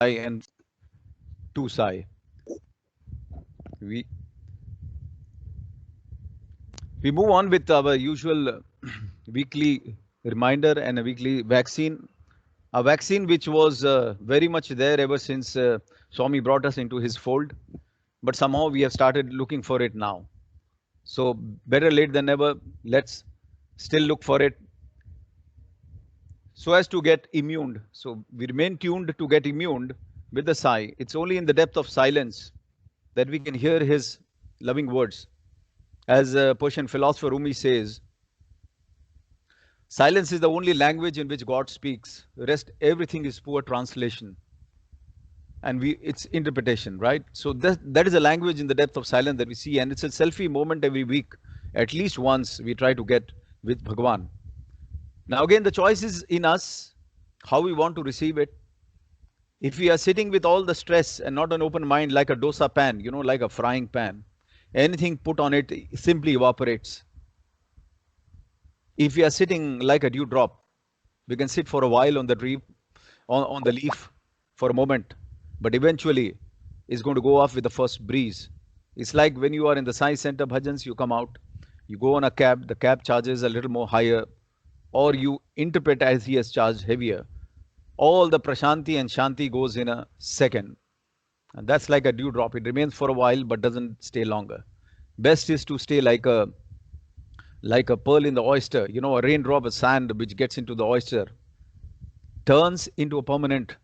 and to Sai. We we move on with our usual weekly reminder and a weekly vaccine. A vaccine which was very much there ever since Swami brought us into his fold, but somehow we have started looking for it now. So better late than never. Let's still look for it so as to get immune. So we remain tuned to get immune with the Sai. It's only in the depth of silence that we can hear his loving words. As Persian philosopher Rumi says, silence is the only language in which God speaks. The rest, everything is poor translation. And it's interpretation, right? So that is a language in the depth of silence that we see. And it's a selfie moment every week. At least once we try to get with Bhagwan. Now again, the choice is in us, how we want to receive it. If we are sitting with all the stress and not an open mind like a dosa pan, like a frying pan, anything put on it simply evaporates. If we are sitting like a dewdrop, we can sit for a while on the tree, on the leaf for a moment, but eventually it's going to go off with the first breeze. It's like when you are in the science center bhajans, you come out, you go on a cab, the cab charges a little more higher, or you interpret as he has charged heavier. All the prashanti and shanti goes in a second. And that's like a dewdrop. It remains for a while but doesn't stay longer. Best is to stay like a pearl in the oyster. A raindrop of sand which gets into the oyster turns into a permanent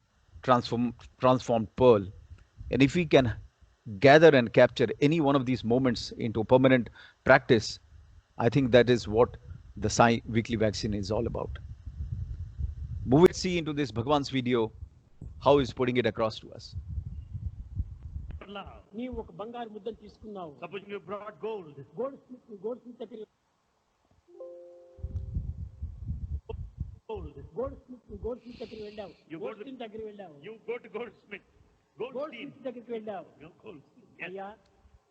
transformed pearl. And if we can gather and capture any one of these moments into a permanent practice, I think that is what the Sai weekly vaccine is all about. Move it, see into this Bhagwan's video, how he's putting it across to us. నీవు ఒక బంగారు ముద్దను తీసుకున్నావు. Supposing you brought gold. Gold Smith దగ్గర వెళ్ళావు. You go to దగ్గర వెళ్ళావు. You go to goldsmith. Goldstein దగ్గరికి వెళ్ళావు. Yes. అయ్యా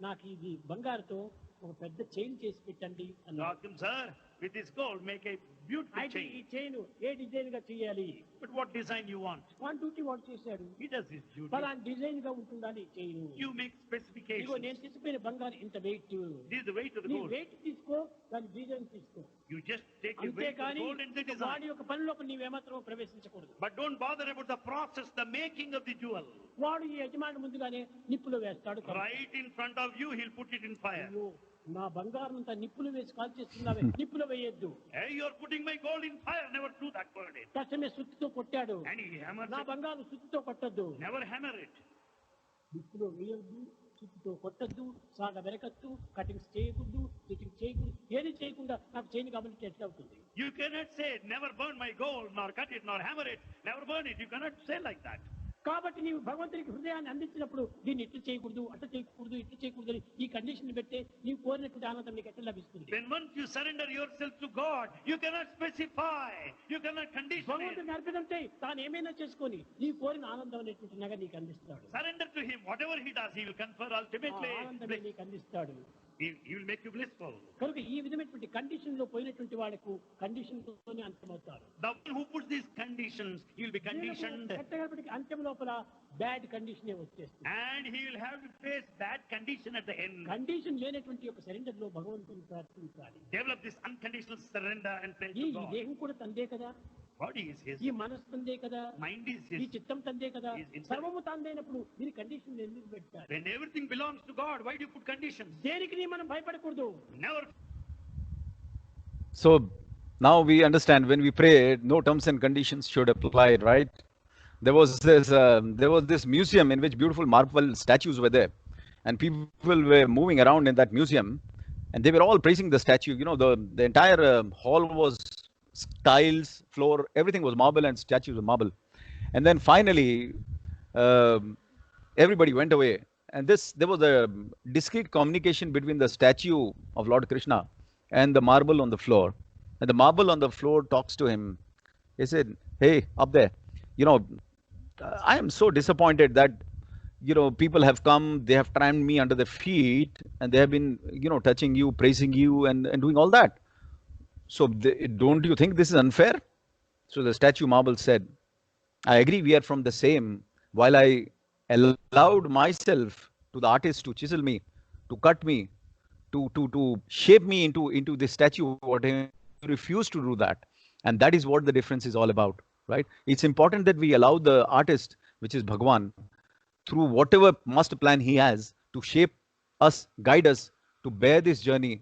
నాకు ఇది బంగారుతో ఒక పెద్ద చైన్ చేసి పెట్టండి అన్నాడు. Ask him, sir, with this gold make a beautiful chain. ఈ చైన్ ఏ డిజైన్ గా చేయాలి? But what design you want? One duty వాడు చేశాడు. He does his duty. పలానా డిజైన్ గా ఉంటుందని చైన్. You make specifications. ఇగో నేను తీసుకునే బంగారు ఇంత weight. This is the weight of the gold. నీ వెయిట్ తీసుకో, దాని డిజైన్ తీసుకో. You just take the weight of the gold and the design. వాడి యొక్క పనిలోకి నీవేమాత్రం ప్రవేశించకూడదు. But don't bother about the process, the making of the jewel. వాడు ఈ యజమాని ముందుగానే నిప్పులో వేస్తాడు. Right in front of you, he'll put it in fire. నా బంగారం అంతా నిప్పులు వేసి కాల్చేస్తున్నావే, నిప్పులు వేయొద్దు. Hey, you're putting my gold in fire. Never do that, burn it. కష్టమే సుత్తితో కొట్టాడు. And he hammers నా it. బంగారం సుత్తితో కొట్టద్దు. Never hammer it. నిప్పులో వేయొద్దు, సుత్తితో కొట్టద్దు, సాగ వెరకద్దు, కటింగ్స్ చేయకూడదు, ఫిట్టింగ్ చేయకూడదు, ఏది చేయకుండా నాకు చేయని కాబట్టి ఎట్లా అవుతుంది? You cannot say never burn my gold, nor cut it, nor hammer it. Never burn it. You cannot say like that. కాబట్టి నీవు భగవంతునికి హృదయాన్ని అందించినప్పుడు దీన్ని ఇట్లు చేయకూడదు, అట్లా చేయకూడదు, ఇట్లు చేయకూడదు అని ఈ కండిషన్ పెడితే నీవు కోరినటువంటి ఆనందం నీకు ఎట్లా లభిస్తుంది? Then once you surrender yourself to God, you cannot specify, you cannot condition it. భగవంతుని అర్పితం చేయి, తాను ఏమైనా చేసుకొని నీ కోరిన ఆనందం అనేటువంటి నగ నీకు అందిస్తాడు. Surrender to Him. Whatever He does, He will confer ultimately. ఆనందమే నీకు అందిస్తాడు. He will make you blissful. కనుక ఈ విధమైనటువంటి కండిషన్ లో పోయినటువంటి వాళ్ళకు కండిషన్ తోనే అంతమవుతారు. The one who puts these conditions, he will be conditioned. అంత్యం లోపల బ్యాడ్ కండిషన్ వచ్చేస్తుంది. And he will have to face bad condition at the end. Condition లేనటువంటి ఒక సరెండర్ లో భగవంతుని ప్రార్థించాలి. Develop this unconditional surrender and faith ఈ to God. దేహం కూడా తందే కదా, Body is His. ఈ మనసు తందే కదా, Mind is ఈ His. చిత్తం తందే కదా, సర్వము తందైనప్పుడు దీని కండిషన్ ఎందుకు పెట్టారు? When everything belongs to God, why do you put conditions? దేనికి మనం భయపడకూడదు. Never. So now we understand when we pray, no terms and conditions should apply, right? There was this museum in which beautiful marble statues were there, and people were moving around in that museum, and they were all praising the statue. The entire hall was tiles, floor, everything was marble, and statues were marble. And then finally, everybody went away, and there was a discrete communication between the statue of Lord Krishna and the marble on the floor. And the marble on the floor talks to him. He said, "Hey, up there, I am so disappointed that, people have come, they have tramped me under their feet, and they have been, touching you, praising you, and doing all that. So don't you think this is unfair?" So the statue marble said, "I agree, we are from the same while I allowed myself to the artist to chisel me, to cut me, to shape me into this statue, whatever, he refused to do that. And that is what the difference is all about, right? It's important that we allow the artist, which is Bhagwan, through whatever master plan he has, to shape us, guide us, to bear this journey.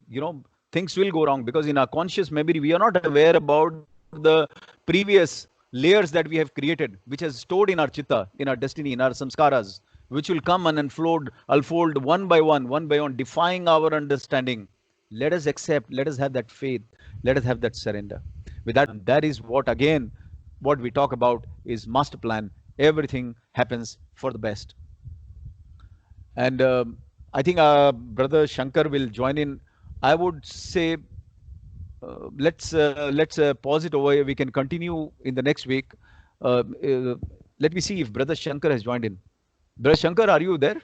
Things will go wrong because in our conscious memory we are not aware about the previous layers that we have created, which has stored in our chitta, in our destiny, in our samskaras, which will come and unfold one by one, defying our understanding. Let us accept, let us have that faith, let us have that surrender. With that, that is what, again, what we talk about is master plan. Everything happens for the best. And I think Brother Shankar will join in. I would say let's pause it over here. We can continue in the next week. Let me see if Brother Shankar has joined in. Brother Shankar, are you there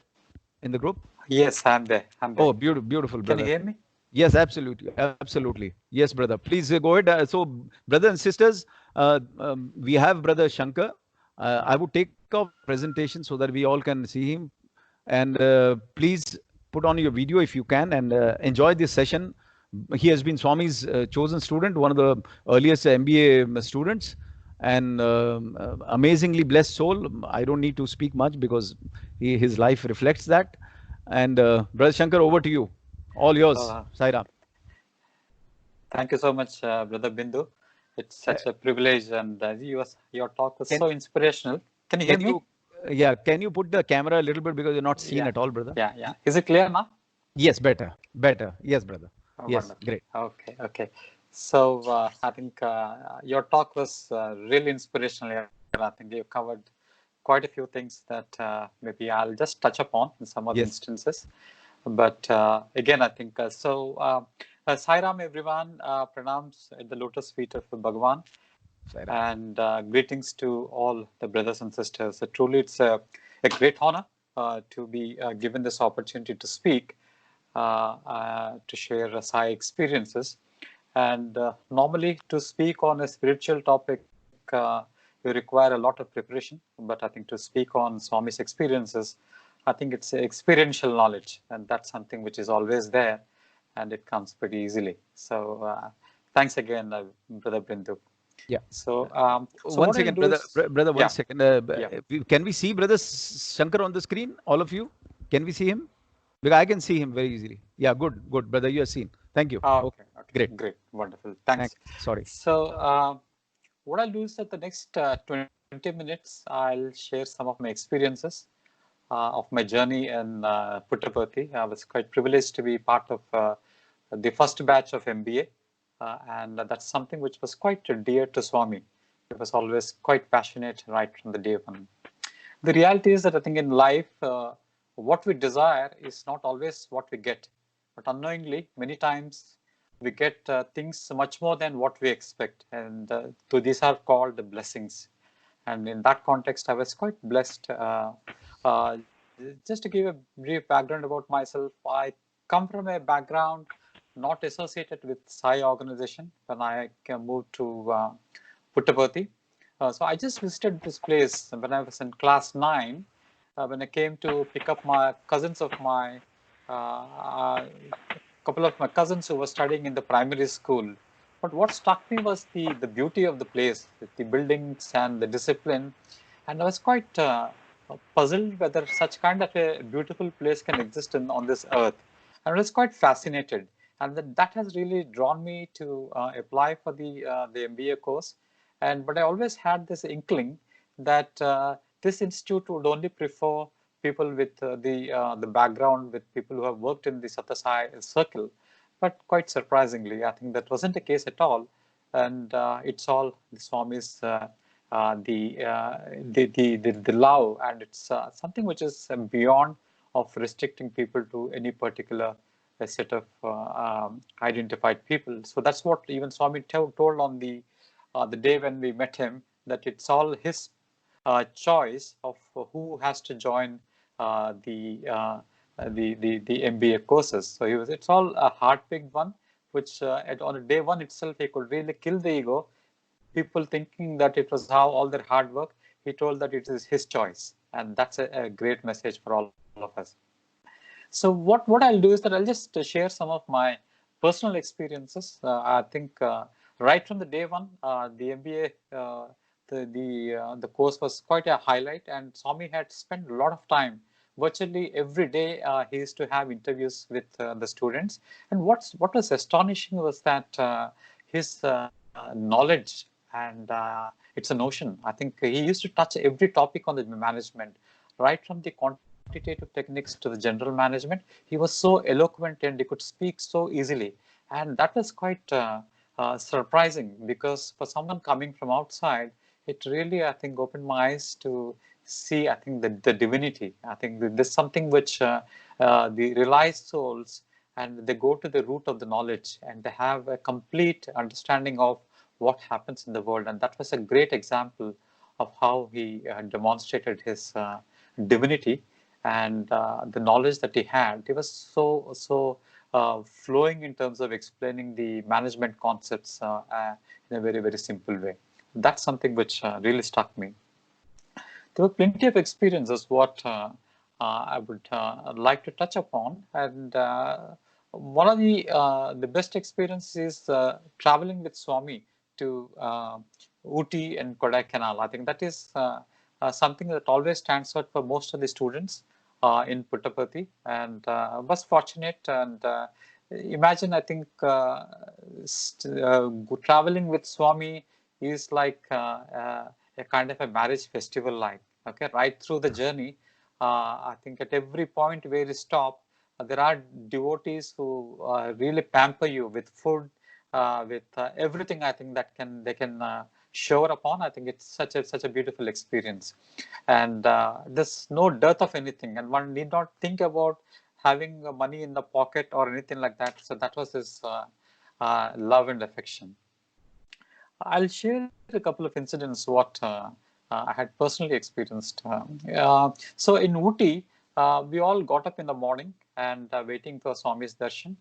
in the group? Yes, I'm there. I'm there. Oh, beautiful, beautiful, Can you brother. hear me? Yes, absolutely, absolutely. Yes, brother. Please go ahead. So, brothers and sisters, we have Brother Shankar. I would take off the presentation so that we all can see him. And please put on your video if you can and enjoy this session. He has been Swami's chosen student, one of the earliest MBA students, and amazingly blessed soul. I don't need to speak much because his life reflects that. And Brother Shankar, over to you. All yours, Saira. Thank you so much, Brother Bindu. It's such a privilege, and your talk was so inspirational. Can you hear me? Yeah, can you put the camera a little bit because you're not seen Yeah, at all, brother? yeah. Is it clear now? Yes, better, better. Yes, brother. Yes, Wonderful. great. Okay. So I think your talk was really inspirational. I think you covered quite a few things that maybe I'll just touch upon in some of the Yes. instances. But again, I think Sai Ram, everyone. Pranams at the lotus feet of Bhagwan. Saira. And greetings to all the brothers and sisters. Truly, it's a great honor to be given this opportunity to speak, to share Sai experiences. And normally, to speak on a spiritual topic, you require a lot of preparation. But I think to speak on Swami's experiences, I think it's experiential knowledge, and that's something which is always there, and it comes pretty easily. So, thanks again, Brother Bindu. Yeah. So, One what I'll second, do brother. is, Brother, one yeah, second. yeah. Can we see Brother Shankar on the screen? All of you? Can we see him? Because I can see him very easily. Yeah, good, good, brother. You are seen. Thank you. Okay, Great. wonderful. Thanks. Sorry. So, what I'll do is that the next 20 minutes, I'll share some of my experiences of my journey in Puttaparthi. I was quite privileged to be part of the first batch of MBA, and that's something which was quite dear to Swami. He was always quite passionate right from the day one. The reality is that I think in life, what we desire is not always what we get, but unknowingly, many times we get things much more than what we expect, and so these are called the blessings. And in that context, I was quite blessed. Uh, just to give a brief background about myself, I come from a background not associated with Sai organization. When I moved to Puttaparthi, so I just visited this place when I was in class 9. When I came to pick up my cousins of my couple of my cousins who were studying in the primary school. But what struck me was the beauty of the place, the buildings and the discipline. And I was quite puzzled whether such kind of a beautiful place can exist on this earth. And I was quite fascinated. And that has really drawn me to apply for the MBA course. But I always had this inkling that this institute would only prefer people with the background, with people who have worked in the Satsang circle. But quite surprisingly, I think that wasn't the case at all. And it's all the Swami's the love, and it's something which is beyond of restricting people to any particular set of identified people. So that's what even Swami told on the day when we met him, that it's all his choice of who has to join the MBA courses. So it's all a hard-picked one, which on day one itself he could really kill the ego. People thinking that it was how all their hard work. He told that it is his choice. and that's a great message for all of us. So what I'll do is that I'll just share some of my personal experiences. I think right from the day one, the MBA, the course was quite a highlight, and Swami had spent a lot of time. Virtually every day, he used to have interviews with the students. And what was astonishing was that his knowledge and it's a notion. I think he used to touch every topic on the management, right from the quantitative techniques to the general management. He was so eloquent and he could speak so easily. And that was quite surprising, because for someone coming from outside, it really, I think, opened my eyes to see, I think, the divinity. I think there's something which the realized souls, and they go to the root of the knowledge, and they have a complete understanding of what happens in the world. And that was a great example of how he demonstrated his divinity, and the knowledge that he had. He was so flowing in terms of explaining the management concepts in a very simple way. That's something which really struck me. There were plenty of experiences what I would like to touch upon, and one of the best experiences is traveling with Swami to Ooty and Kodaikanal. I think that is something that always stands out for most of the students in Puttaparthi, and was fortunate. And imagine, I think traveling with Swami is like a kind of a marriage festival, like, okay, right through the journey. I think at every point where you stop, there are devotees who really pamper you with food, with everything. I think that they can shower upon. I think it's such a beautiful experience, and there's no dearth of anything, and one need not think about having money in the pocket or anything like that. So that was his love and affection. I'll share a couple of incidents what I had personally experienced. So in Ooty, we all got up in the morning and waiting for Swami's darshan,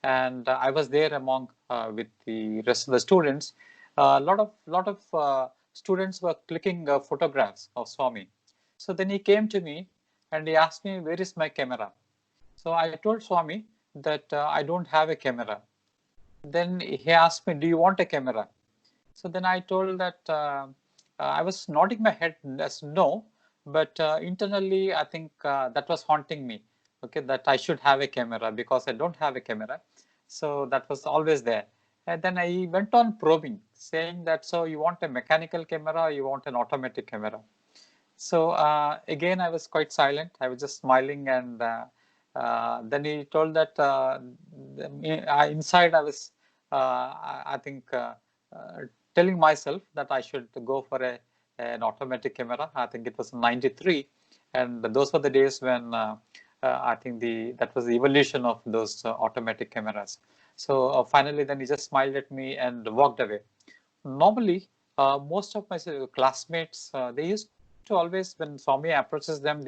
and I was there among with the rest of the students. A lot of students were clicking photographs of Swami. So then he came to me and he asked me, "Where is my camera?" So I told Swami that I don't have a camera. Then he asked me, "Do you want a camera?" So then I told that I was nodding my head as no, but internally I think that was haunting me. Okay, that I should have a camera because I don't have a camera. So that was always there. And then I went on probing, saying that, so you want a mechanical camera or you want an automatic camera? So again, I was quite silent. I was just smiling, and then he told that inside I was, I think, telling myself that I should go for an automatic camera. I think it was 93, and those were the days when I think that was the evolution of those automatic cameras. So finally, then he just smiled at me and walked away. Normally, most of my classmates, they used to always, when Swami approaches them,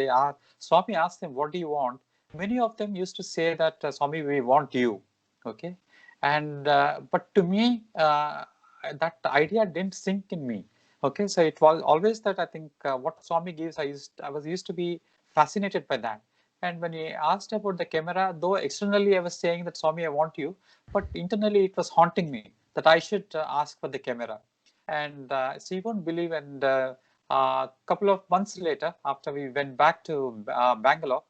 Swami asks them, "What do you want?" Many of them used to say that, "Swami, we want you." Okay, and but to me, that idea didn't sink in me. Okay, so it was always that I think what Swami gives, I was used to be fascinated by that. And when he asked about the camera, though externally I was saying that, "Swami, I want you," but internally it was haunting me that I should ask for the camera. And so you won't believe, and a couple of months later, after we went back to Bangalore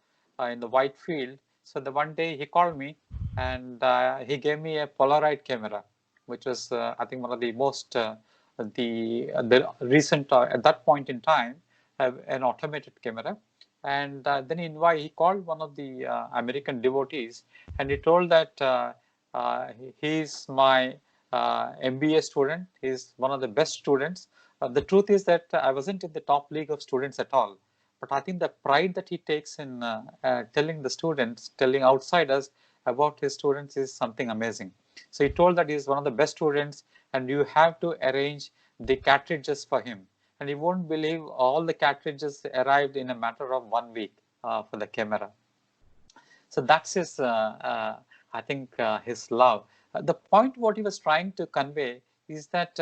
in the white field, so the one day he called me and he gave me a Polaroid camera, which was I think one of the most the recent at that point in time an automated camera. And then he called one of the American devotees, and he told that he's my MBA student. He's one of the best students. The truth is that I wasn't in the top league of students at all. But I think the pride that he takes in telling the students, telling outsiders about his students is something amazing. So he told that he's one of the best students, and you have to arrange the cartridges for him. And you won't believe, all the cartridges arrived in a matter of 1 week for the camera. So that's his, I think, his love. The point what he was trying to convey is that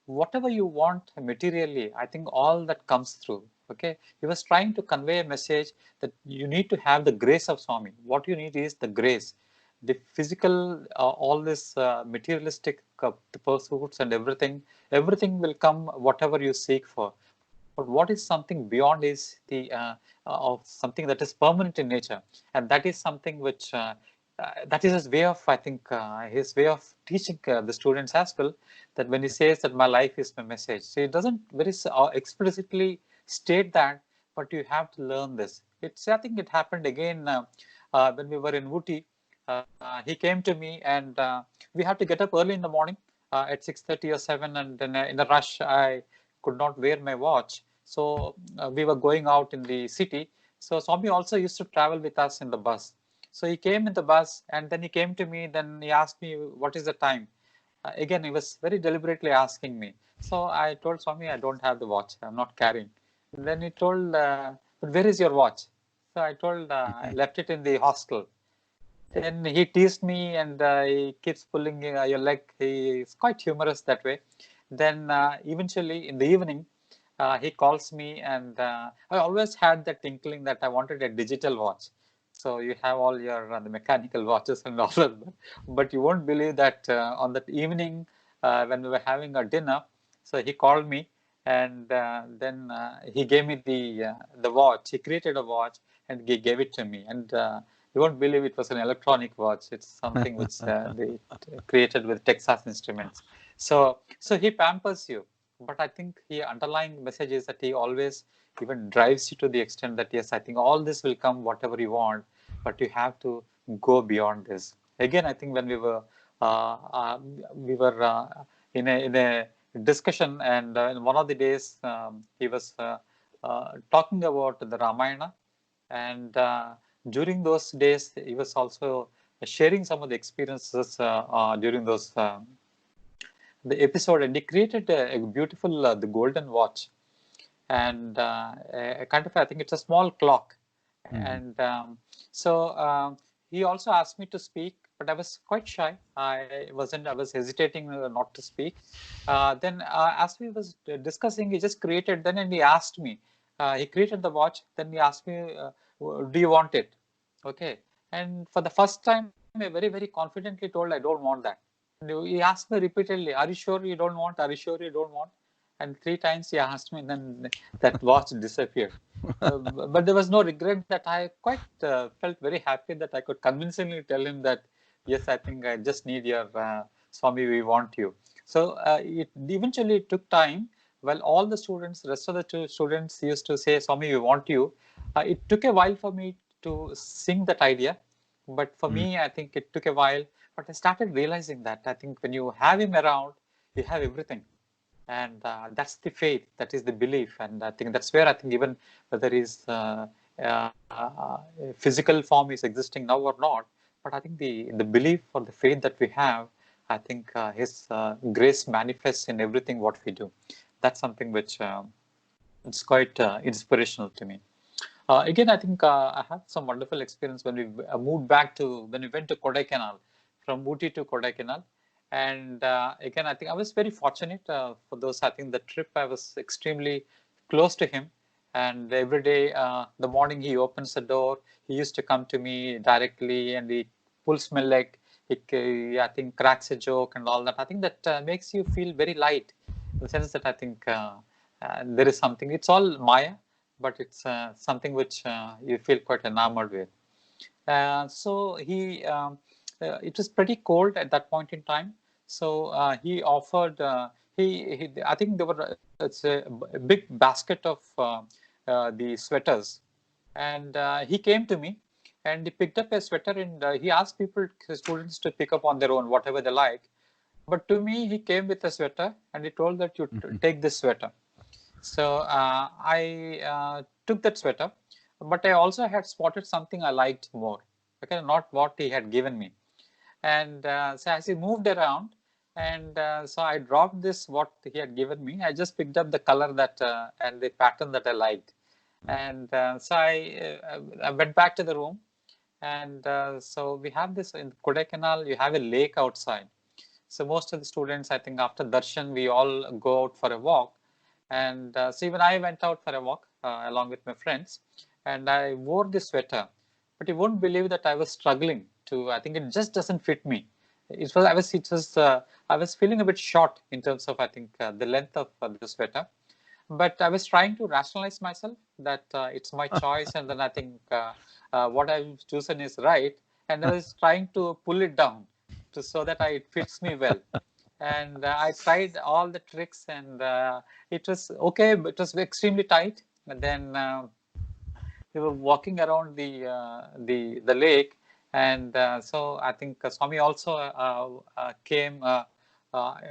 whatever you want materially, I think all that comes through. Okay, he was trying to convey a message that you need to have the grace of Swami. What you need is the grace. The physical, all this materialistic the pursuits and everything will come whatever you seek for. But what is something beyond is the of something that is permanent in nature, and that is something which that is his way of, I think, his way of teaching the students as well. That when he says that my life is my message, so he doesn't very explicitly state that, but you have to learn this. It's, I think it happened again when we were in Ooty. He came to me, and we had to get up early in the morning at 6:30 or 7, and then in a rush I could not wear my watch. So we were going out in the city. So Swami also used to travel with us in the bus. So he came in the bus, and then he came to me. Then he asked me, "What is the time?" Again, he was very deliberately asking me. So I told Swami, "I don't have the watch. I'm not carrying." And then he told, "But where is your watch?" So I told, "I left it in the hostel." Then he teased me, and he keeps pulling your leg. He is quite humorous that way. Then eventually in the evening, he calls me, and I always had that inkling that I wanted a digital watch. So you have all your the mechanical watches and all of that, but you won't believe that on that evening when we were having a dinner, so he called me, and then he gave me the watch. He created a watch and he gave it to me, and you won't believe it was an electronic watch. It's something which they created with Texas Instruments. So he pampers you, but I think the underlying message is that he always even drives you to the extent that yes, I think all this will come whatever you want, but you have to go beyond this. Again, I think when uh, uh, we were in a discussion, and in one of the days he was talking about the Ramayana, and during those days he was also sharing some of the experiences during those the episode, and he created a beautiful the golden watch, and a kind of, I think it's a small clock, and he also asked me to speak, but I was quite shy. I was hesitating not to speak. Then as we was discussing, he just created then, and he asked me, he created the watch, then he asked me, do you want it? Okay. And for the first time, I very confidently told, I don't want that. And he asked me repeatedly, are you sure you don't want? Are you sure you don't want? And three times he asked me, and then that watch disappeared. But there was no regret, that I quite felt very happy that I could convincingly tell him that, yes, I think I just need your Swami, we want you. So it eventually took time. While all the students, rest of the students used to say, Swami, we want you. It took a while for me to sing that idea. But for me, I think it took a while. But I started realizing that I think when you have him around, you have everything, and that's the faith, that is the belief, and I think that's where I think even whether his physical form is existing now or not, but I think the belief or the faith that we have, I think his grace manifests in everything what we do. That's something which it's quite inspirational to me. Again, I think I had some wonderful experience when we moved back to, when we went to Kodaikanal, from Ooty to Kodaikanal. And again, I think I was very fortunate for those. I think the trip, I was extremely close to him. And every day, the morning he opens the door, he used to come to me directly, and he pulls my leg. I think, cracks a joke and all that. I think that makes you feel very light, in the sense that I think there is something, it's all Maya, but it's something which you feel quite enamored with. So it was pretty cold at that point in time. So he offered, I think there were, it's a big basket of the sweaters. And he came to me, and he picked up a sweater, and he asked people, students, to pick up on their own, whatever they like. But to me, he came with a sweater, and he told that you take this sweater. So I took that sweater, but I also had spotted something I liked more. Okay, not what he had given me. And so as he moved around, and so I dropped this what he had given me. I just picked up the color that and the pattern that I liked, and so I went back to the room. And so we have this in Kodaikanal. You have a lake outside. So most of the students, I think, after darshan, we all go out for a walk. And so even I went out for a walk along with my friends, and I wore this sweater. But you won't believe that I was struggling to. I think it just doesn't fit me. It was. I was. It was. I was feeling a bit short in terms of, I think, the length of the sweater. But I was trying to rationalize myself that it's my choice, and then I think what I've chosen is right. And I was trying to pull it down so that it fits me well. And I tried all the tricks, and it was okay, but it was extremely tight. And then we were walking around the lake, and so I think Swami also came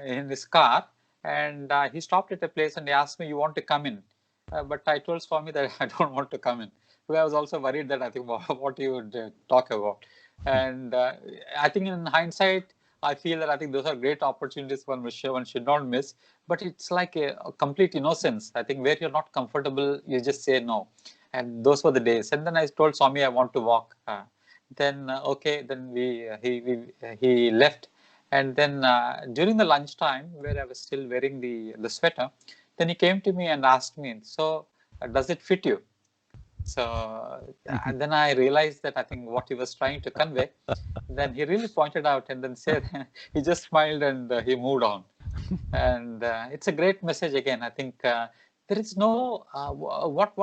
in his car, and he stopped at a place and he asked me, "You want to come in?" But I told Swami that I don't want to come in. Because I was also worried that I think what he would talk about, and I think in hindsight, I feel that I think those are great opportunities one should not miss. But it's like a complete innocence. I think where you're not comfortable, you just say no. And those were the days. And then I told Swami I want to walk. Then okay, then he left. And then during the lunchtime, where I was still wearing the sweater, then he came to me and asked me, "So does it fit you?" So and then I realized that I think what he was trying to convey. Then he really pointed out and then said, he just smiled and he moved on. And it's a great message again. I think there is no what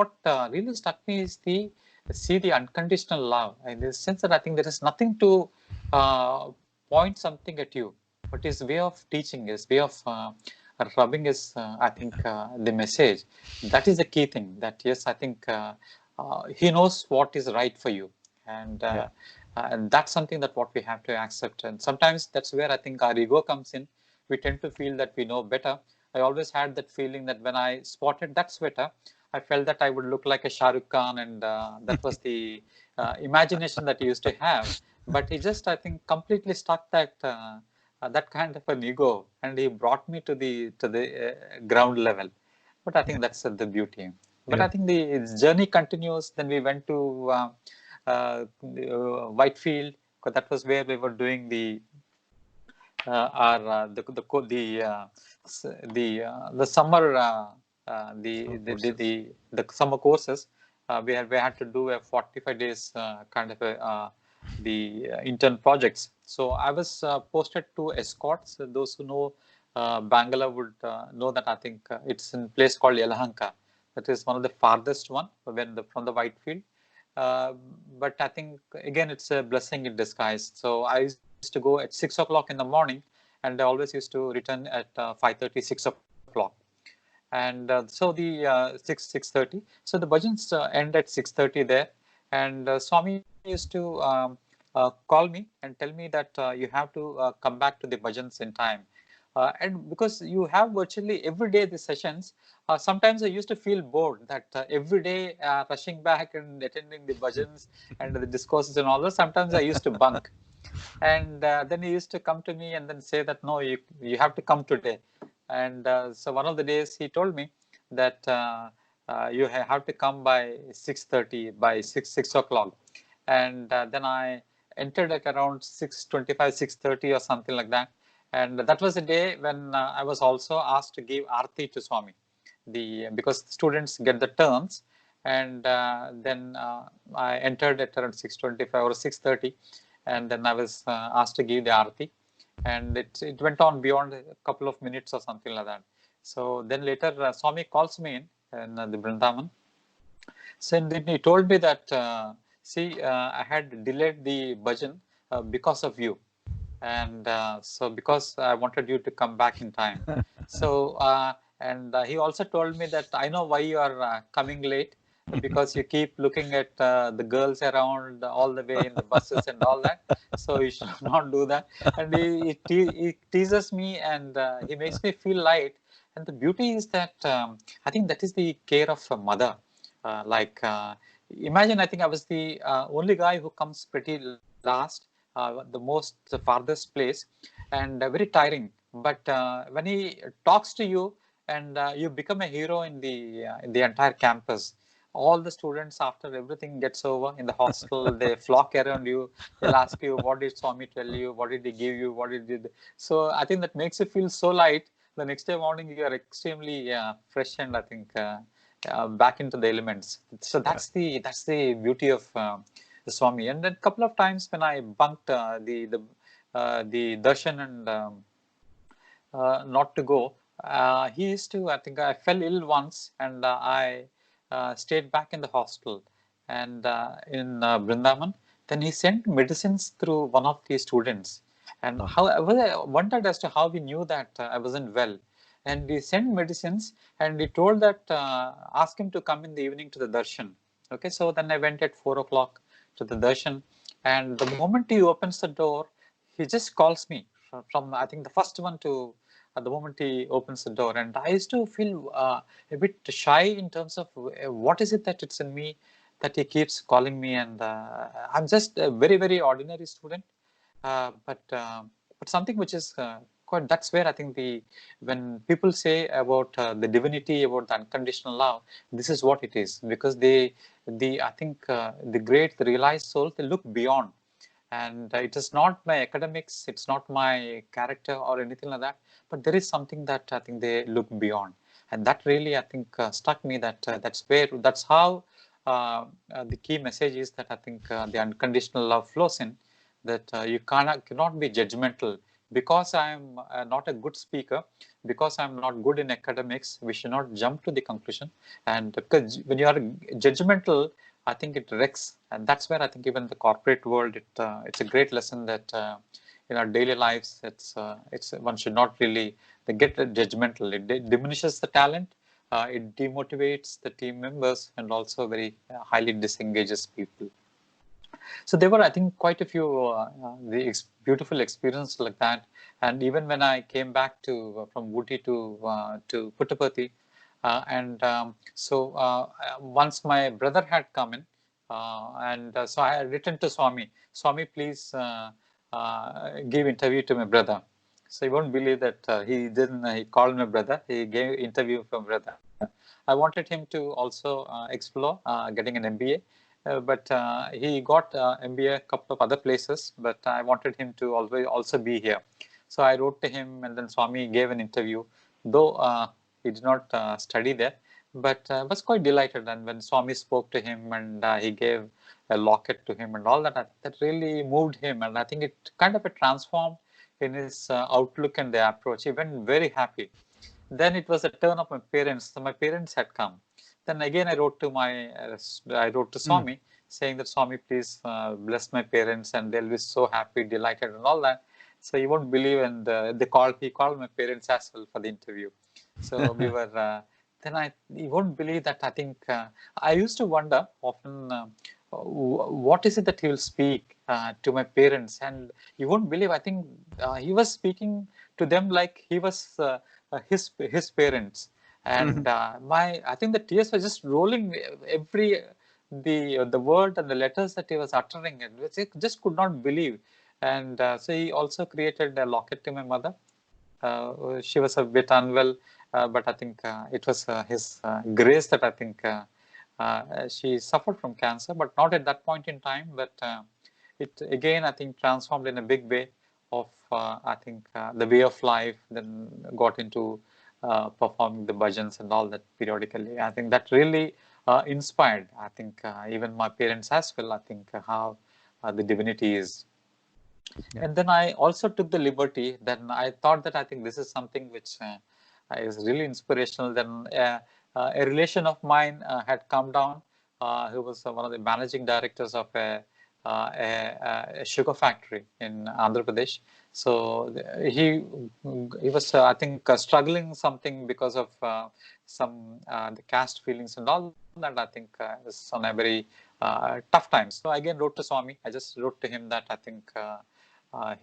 really struck me is the see the unconditional love, in the sense that I think there is nothing to uh, point something at you, but his way of teaching, his way of rubbing is I think the message. That is the key thing. That yes, I think he knows what is right for you, and Yeah. and that's something that what we have to accept. And sometimes that's where I think our ego comes in. We tend to feel that we know better. I always had that feeling that when I spotted that sweater, I felt that I would look like a Shah Rukh Khan, and that was the imagination that he used to have. But he just, I think, completely stuck that kind of an ego, and he brought me to the ground level. But I think that's the beauty. But I Yeah. think the journey continues. Then we went to Whitefield, because that was where we were doing our the summer Courses. the summer courses. We had to do a 45 days kind of a the intern projects. So I was posted to escorts. Those who know Bangalore would know that I think it's in a place called Yelahanka. That is one of the farthest one from the Whitefield. Uh, but I think again it's a blessing in disguise. So I used to go at 6 o'clock in the morning, and I always used to return at 5:30, 6 o'clock. And so the 6:30. So the bhajans end at 6:30 there, and Swami used to call me and tell me that you have to come back to the bhajans in time. And because you have virtually every day the sessions, sometimes I used to feel bored that every day rushing back and attending the bhajans and the discourses and all that. Sometimes I used to bunk, and then he used to come to me and then say that no, you have to come today. And so one of the days he told me that you have to come by 6:30, by 6 o'clock. And then I entered at around 6:25, 6:30 or something like that. And that was the day when I was also asked to give arti to Swami, because students get the turns. And then I entered at around 6:25 or 6:30, and then I was asked to give the arti, and it went on beyond a couple of minutes or something like that. So then later Swami calls me in the Vrindavan. So then he told me that see, I had delayed the bhajan because of you, and so because I wanted you to come back in time. So and he also told me that I know why you are coming late, because you keep looking at the girls around all the way in the buses and all that. So you should not do that. And he teases me, and he makes me feel light. And the beauty is that I think that is the care of a mother. Like imagine, I think I was the only guy who comes pretty last, the farthest place, and very tiring. But when he talks to you, and you become a hero in the entire campus. All the students, after everything gets over in the hostel, they flock around you. They'll ask you, "What did Swami tell you? What did he give you? What did he?" So I think that makes you feel so light. The next day morning, you are extremely fresh, and I think back into the elements. So that's the beauty of the Swami. And then a couple of times when I bunked the darshan and not to go. He used to, I think I fell ill once, and I stayed back in the hospital and in Brindavan. Then he sent medicines through one of the students. And how I wondered as to how he knew that I wasn't well. And he sent medicines, and he told that ask him to come in the evening to the darshan. Okay, so then I went at 4 o'clock to the darshan, and the moment he opens the door, he just calls me from I think the first one to at the moment he opens the door. And I used to feel a bit shy in terms of what is it that it's in me that he keeps calling me. And I'm just a very, very ordinary student, but something which is quite, that's where I think when people say about the divinity, about the unconditional love, this is what it is, because I think the great, the realized souls, they look beyond. And it is not my academics, it's not my character or anything like that, but there is something that I think they look beyond. And that really, I think, struck me, that that's how the key message is, that I think the unconditional love flows in, that you cannot be judgmental. Because I'm not a good speaker, because I'm not good in academics, we should not jump to the conclusion. And because when you are judgmental, I think it wrecks. And that's where I think even the corporate world, it's a great lesson that in our daily lives, it's one should not really get judgmental. It diminishes the talent, it demotivates the team members, and also very highly disengages people. So there were, I think, quite a few beautiful experiences like that. And even when I came back to from Ooty to Puttaparthi, and so once my brother had come in, and so I had written to Swami, Swami, please give interview to my brother. So you won't believe that he didn't. He called my brother. He gave interview from brother. I wanted him to also explore getting an MBA, but he got MBA a couple of other places. But I wanted him to always also be here. So I wrote to him, and then Swami gave an interview, though he did not study there, but was quite delighted. And when Swami spoke to him, and he gave a locket to him and all that, that really moved him. And I think it kind of transformed in his outlook and the approach. He went very happy. Then it was a turn of my parents. So my parents had come. Then again, I wrote to Swami saying that, Swami, please bless my parents, and they'll be so happy, delighted, and all that. So you won't believe, and he called my parents as well for the interview. So we were. You won't believe that. I think I used to wonder often, what is it that he will speak to my parents, and you won't believe. I think he was speaking to them like he was his parents, and I think the tears were just rolling every the word and the letters that he was uttering, and which I just could not believe. And so he also created a locket to my mother. She was a bit unwell, but I think it was his grace that I think she suffered from cancer, but not at that point in time. But it again, I think, transformed in a big way of I think the way of life. Then got into performing the bhajans and all that periodically. I think that really inspired. I think even my parents as well. I think how the divinity is. And then I also took the liberty. Then I thought that I think this is something which is really inspirational. Then a relation of mine had come down, who was one of the managing directors of a sugar factory in Andhra Pradesh. So he was I think struggling something because of some the caste feelings and all that. I think was on a very tough time. So I again wrote to Swami. I just wrote to him that I think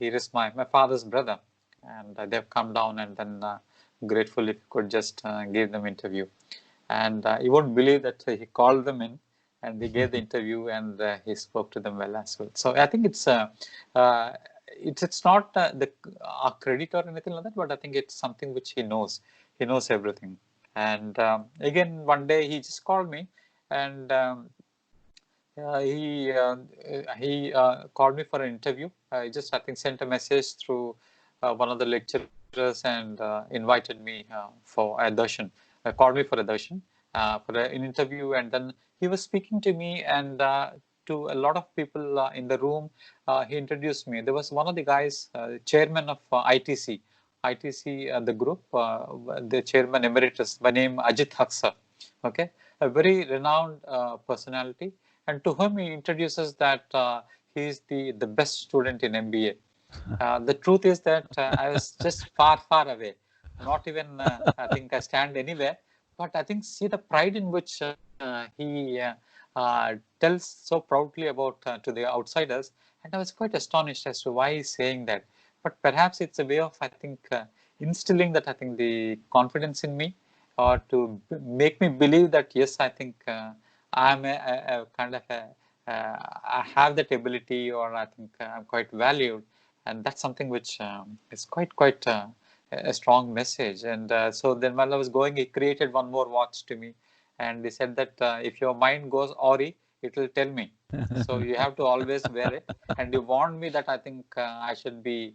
here is my father's brother, and they've come down, and then grateful if you could just give them interview. And you won't believe that he called them in, and he gave the interview, and he spoke to them well as well. So I think it's not the credit or anything like that, but I think it's something which he knows. He knows everything. And again, one day he just called me, and he called me for an interview. I just, I think, sent a message through one of the lecturers, and invited me for a darshan. Called me for a darshan. for an interview, and then he was speaking to me and to a lot of people in the room. He introduced me. There was one of the guys, chairman of ITC, the group, the chairman emeritus by name Ajit Haksa. Okay, a very renowned personality, and to whom he introduces that he is the best student in MBA. The truth is that I was just far away, not even I think I stand anywhere, but I think see the pride in which he tells so proudly about to the outsiders, and I was quite astonished as to why he's saying that. But perhaps it's a way of I think instilling that I think the confidence in me, or to make me believe that yes, I think I'm a kind of a I have that ability, or I think I'm quite valued, and that's something which is quite a strong message. And so then while I was going, he created one more watch to me, and he said that if your mind goes awry, it will tell me. So you have to always wear it. And he warned me that I think I should be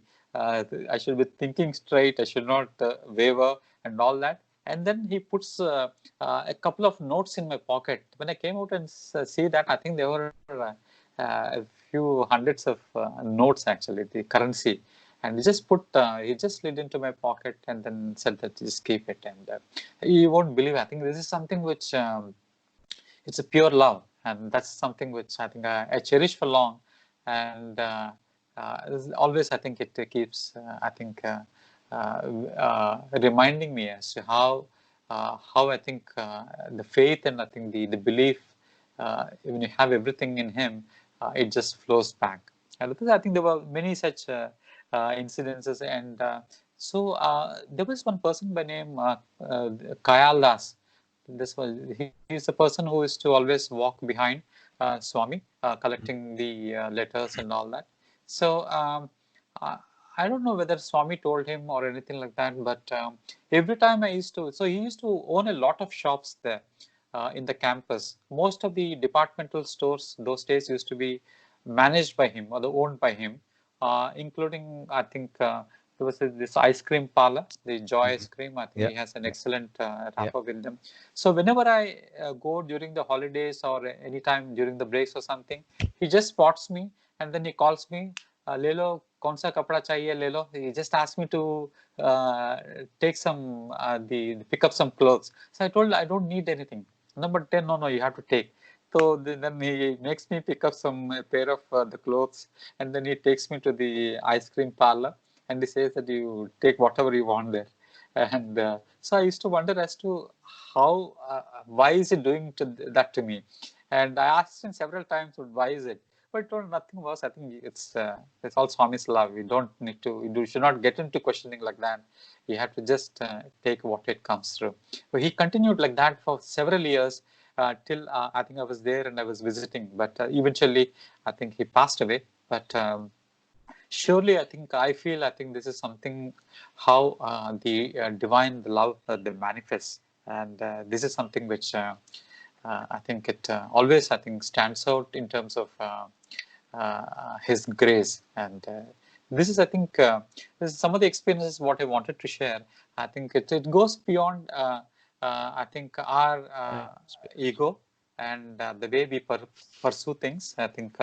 thinking straight. I should not waver and all that. And then he puts a couple of notes in my pocket. When I came out and see that, I think there were a few hundreds of notes, actually, the currency. And he just he just slid into my pocket and then said that just keep it. And you won't believe, I think this is something which it's a pure love. And that's something which I think I cherish for long. And always, I think it keeps, I think, reminding me as to how I think the faith and I think the belief, when you have everything in him, it just flows back. And because I think there were many such incidences, and so there was one person by name Kayal Das. This was He's the person who is to always walk behind Swami, collecting the letters and all that. So I, I don't know whether Swami told him or anything like that, but every time I used to, so he used to own a lot of shops there in the campus. Most of the departmental stores those days used to be managed by him or owned by him, including I think there was this ice cream parlor, the Joy ice cream. I think Yeah, he has an yeah, excellent yeah. rapport with them. So whenever I go during the holidays or anytime during the breaks or something, he just spots me and then he calls me, ले लो कौन सा कपड़ा चाहिए ले लो. He just asked me to take some the pick up some clothes. So I told I don't need anything. No, but then no, you have to take. So then he makes me pick up some pair of the clothes, and then he takes me to the ice cream parlor, and he says that you take whatever you want there. And so I used to wonder as to why is he doing that to me? And I asked him several times, why is it? But he told nothing was. I think it's all Swami's love. We don't need to. You should not get into questioning like that. You have to just take what it comes through. So he continued like that for several years till I think I was there and I was visiting. But eventually, I think he passed away. But surely, I feel I think this is something how the divine the love they manifests, and this is something which I think it always I think stands out in terms of his grace. And this is I think this is some of the experiences what I wanted to share. I think it goes beyond I think our ego and the way we pursue things. I think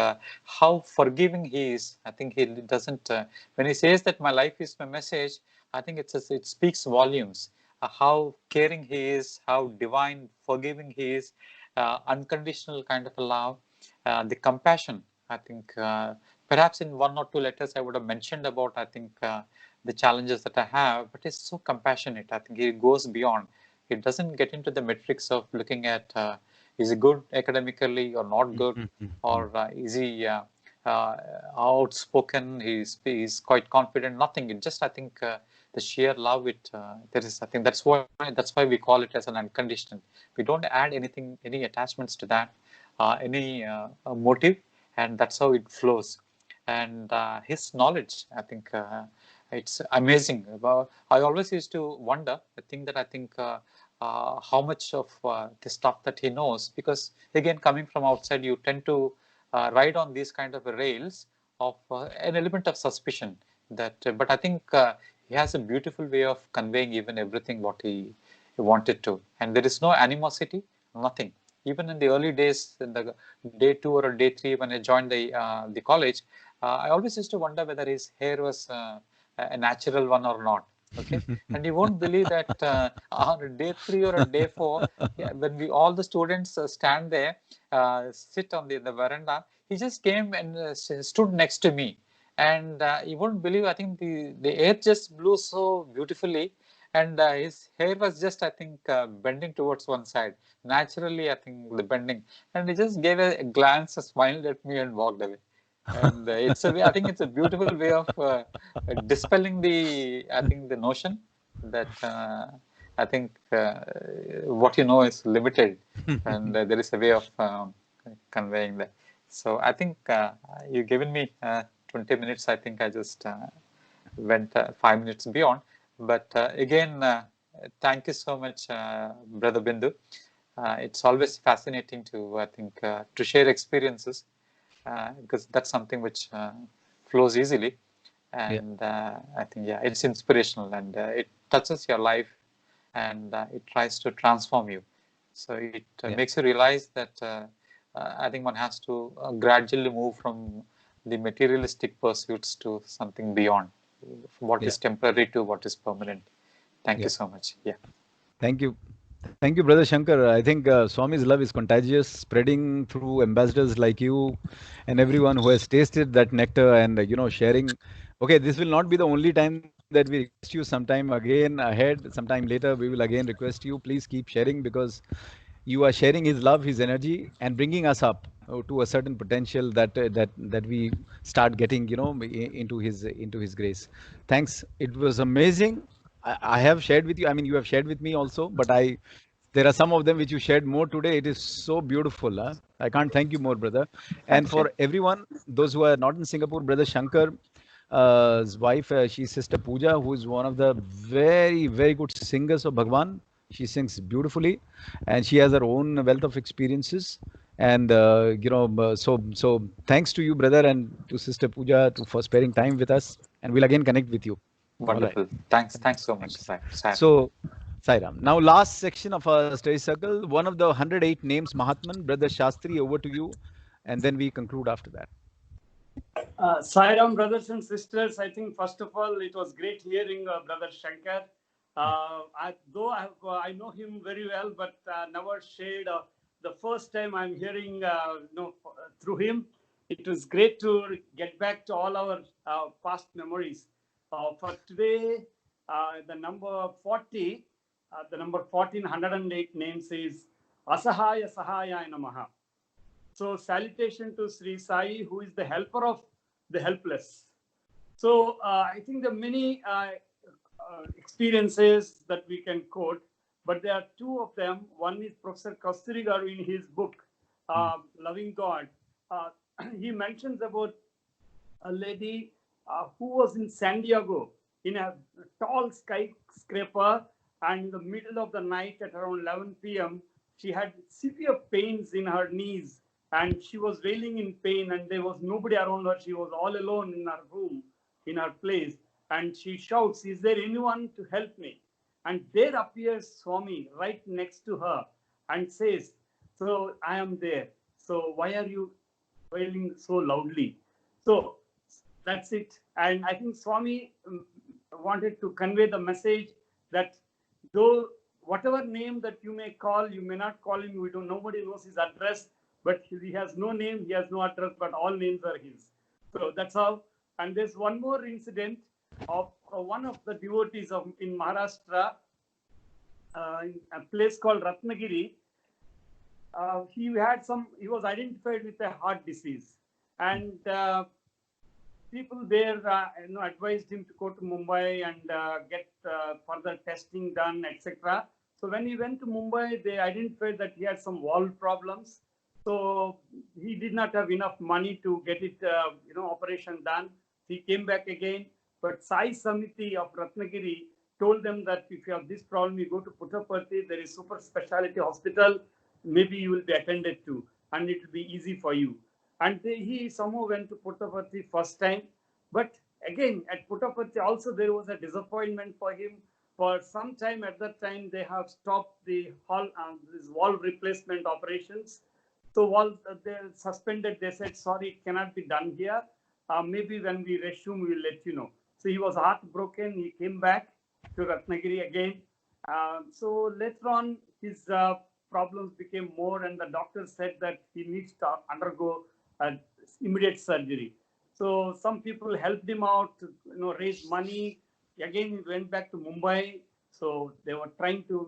how forgiving he is. I think he doesn't when he says that my life is my message, I think it speaks volumes. How caring he is, how divine forgiving he is, unconditional kind of a love, the compassion. I think perhaps in one or two letters I would have mentioned about I think the challenges that I have, but it's so compassionate. I think it goes beyond. It doesn't get into the metrics of looking at is he good academically or not good, or is he uh, outspoken, he's quite confident. Nothing. It just I think the sheer love it there is. I think that's why we call it as an unconditional. We don't add anything, any attachments to that, any motive, and that's how it flows. And his knowledge, I think it's amazing. I always used to wonder the thing that I think how much of the stuff that he knows, because again coming from outside you tend to ride on these kind of rails of an element of suspicion that but I think he has a beautiful way of conveying even everything what he he wanted to, and there is no animosity, nothing. Even in the early days, in the day 2 or day 3, when I joined the college, I always used to wonder whether his hair was a natural one or not. Okay, and you won't believe that on day 3 or day 4, yeah, when we all the students stand there, sit on the veranda, he just came and stood next to me, and you won't believe. I think the air just blew so beautifully, and his hair was just, I think, bending towards one side. Naturally, I think the bending, and he just gave a glance, smiled at me, and walked away. And it's a way. I think it's a beautiful way of dispelling the, I think, the notion that I think what you know is limited, and there is a way of conveying that. So I think you've given me 20 minutes. I think I just went 5 minutes beyond. But again, thank you so much, Brother Bindu. It's always fascinating to, I think, to share experiences, because that's something which flows easily. And I think, yeah, it's inspirational, and it touches your life, and it tries to transform you. So it makes you realize that I think one has to gradually move from the materialistic pursuits to something beyond, from what is temporary to what is permanent. Thank you so much. Yeah. Thank you. Thank you, Brother Shankar. I think Swami's love is contagious, spreading through ambassadors like you and everyone who has tasted that nectar and, sharing. Okay, this will not be the only time that we request you. Sometime again ahead, sometime later, we will again request you. Please keep sharing, because you are sharing his love, his energy, and bringing us up to a certain potential that we start getting, into his grace. Thanks. It was amazing. I have shared with you. I mean, you have shared with me also, but there are some of them which you shared more today. It is so beautiful. Huh? I can't thank you more, brother. And Thank you. for everyone, those who are not in Singapore, brother Shankar, his wife, she's Sister Pooja, who is one of the very, very good singers of Bhagwan. She sings beautifully, and she has her own wealth of experiences. And so thanks to you, brother, and to Sister Pooja for sparing time with us. And we'll again connect with you. All right. Wonderful. Thanks. Thanks so much, Thanks. Sai. So, Sairam. Now, last section of our study circle, one of the 108 names, Mahatman, Brother Shastri, over to you, and then we conclude after that. Sairam, brothers and sisters, I think first of all, it was great hearing Brother Shankar. I know him very well, but never shared. The first time I'm hearing through him, it was great to get back to all our past memories. For today, the number 40, the number 1408 names is Asahaya Sahaya Namaha. So salutation to Sri Sai, who is the helper of the helpless. So I think there are many experiences that we can quote, but there are two of them. One is Professor Kasturi Garu in his book, Loving God. He mentions about a lady who was in San Diego in a tall skyscraper, and in the middle of the night at around 11 p.m., she had severe pains in her knees, and she was wailing in pain, and there was nobody around her. She was all alone in her room, in her place, and she shouts, "Is there anyone to help me?" And there appears Swami right next to her and says, "So I am there. So why are you wailing so loudly?" So that's it. And I think Swami wanted to convey the message that though whatever name that you may call, you may not call him, nobody knows his address, but he has no name, he has no address, but all names are his. So that's how. And there's one more incident of one of the devotees in Maharashtra, in a place called Ratnagiri. He was identified with a heart disease, and people there advised him to go to Mumbai and get further testing done, etc. So when he went to Mumbai, they identified that he had some valve problems. So he did not have enough money to get it, operation done. He came back again. But Sai Samiti of Ratnagiri told them that if you have this problem, you go to Puttaparthi. There is super specialty hospital. Maybe you will be attended to, and it will be easy for you. And he somehow went to Puttaparthi first time. But again, at Puttaparthi also there was a disappointment for him. For some time at that time, they have stopped the this valve replacement operations. So they suspended, they said, sorry, it cannot be done here. Maybe when we resume, we will let you know. So he was heartbroken. He came back to Ratnagiri again. So later on, his problems became more, and the doctor said that he needs to undergo immediate surgery. So some people helped him out, raise money. Again, he went back to Mumbai. So they were trying to,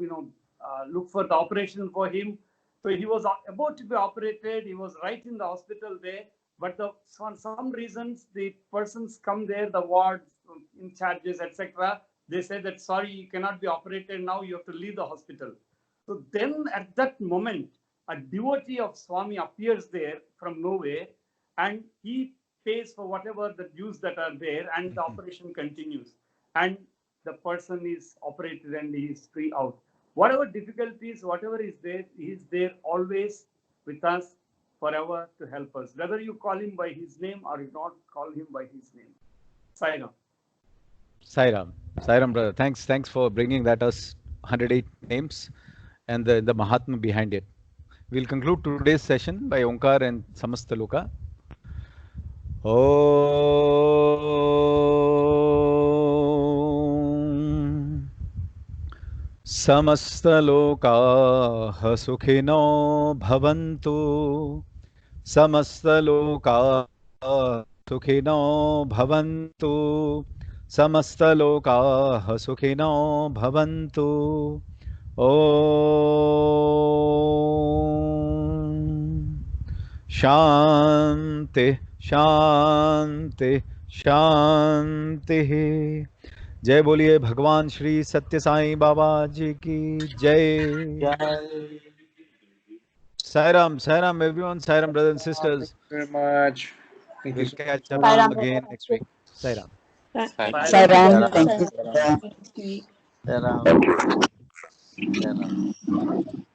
look for the operation for him. So he was about to be operated. He was right in the hospital there. But for some reasons, the persons come there, the wards, in charges, etc. They say that, sorry, you cannot be operated now. You have to leave the hospital. So then at that moment, a devotee of Swami appears there from nowhere, and he pays for whatever the dues that are there, and the operation continues. And the person is operated and he is free out. Whatever difficulties, whatever is there, he is there always with us forever to help us. Whether you call him by his name or you not call him by his name. Sairam. Sairam. Sairam, brother. Thanks for bringing that us 108 names and the Mahatma behind it. We'll conclude today's session by Onkar and Samasta Loka. Om Samasta Loka Sukhino Bhavantu Samasta Loka Sukhino Bhavantu Samasta Loka Sukhino Bhavantu Om Shanti शांति शांति जय बोलिए भगवान श्री सत्य साईं बाबा जी की जय Sairam everyone, Sairam brothers and sisters. Thank you very much. Thank you We'll so catch up much. again next week. Sairam. Sairam, thank you. Sairam. Sairam.